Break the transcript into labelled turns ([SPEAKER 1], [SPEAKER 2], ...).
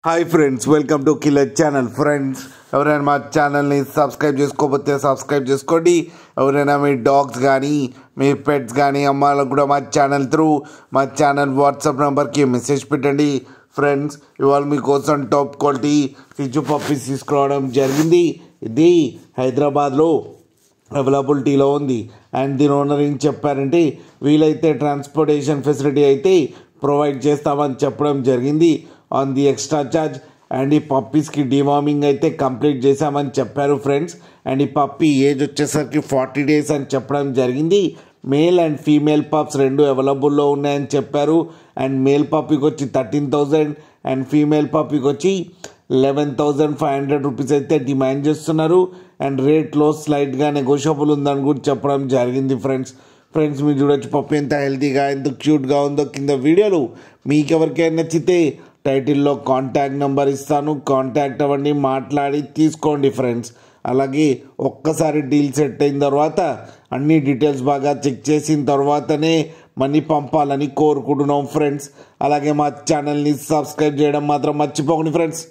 [SPEAKER 1] Hi friends, welcome to killer channel. Friends, ఎవరైనా మా ఛానల్ని సబ్స్క్రైబ్ చేసుకోకపోతే సబ్స్క్రైబ్ చేసుకోండి. ఎవరైనా మీ డాగ్స్ కానీ మీ పెట్స్ కానీ అమ్మాలకు కూడా మా ఛానల్ వాట్సాప్ నెంబర్కి మెసేజ్ పెట్టండి. ఫ్రెండ్స్, ఇవాళ మీకోసం టాప్ క్వాలిటీ ఫిజు పప్పీస్ తీసుకురావడం జరిగింది. ఇది హైదరాబాద్లో అవైలబిలిటీలో ఉంది. అండ్ దీని ఓనర్ ఏం చెప్పారంటే వీలైతే ట్రాన్స్పోర్టేషన్ ఫెసిలిటీ అయితే ప్రొవైడ్ చేస్తామని చెప్పడం జరిగింది on the extra charge. And ఈ పప్పీస్కి డివార్మింగ్ అయితే కంప్లీట్ చేశామని చెప్పారు ఫ్రెండ్స్. అండ్ ఈ పప్పీ ఏజ్ వచ్చేసరికి 40 days అని చెప్పడం జరిగింది. మేల్ అండ్ ఫీమేల్ పప్స్ రెండు అవైలబుల్లో ఉన్నాయని చెప్పారు. అండ్ మేల్ పప్పీకి వచ్చి 13,000 అండ్ ఫీమేల్ పప్పీకి వచ్చి 11,500 రూపీస్ అయితే డిమాండ్ చేస్తున్నారు. అండ్ రేట్లో స్లైట్గా నెగోషియబుల్ ఉందని కూడా చెప్పడం జరిగింది ఫ్రెండ్స్. మీరు చూడొచ్చు పప్పి ఎంత హెల్తీగా ఎంత క్యూట్గా ఉందో. కింద వీడియోలు మీకు ఎవరికైనా నచ్చితే టైటిల్లో కాంటాక్ట్ నెంబర్ ఇస్తాను, కాంటాక్ట్ అవ్వండి, మాట్లాడి తీసుకోండి ఫ్రెండ్స్. అలాగే ఒక్కసారి డీల్ సెట్ అయిన తర్వాత అన్ని డీటెయిల్స్ బాగా చెక్ చేసిన తర్వాతనే మనీ పంపాలని కోరుకుంటున్నాం ఫ్రెండ్స్. అలాగే మా ఛానల్ని సబ్స్క్రైబ్ చేయడం మాత్రం మర్చిపోకండి ఫ్రెండ్స్.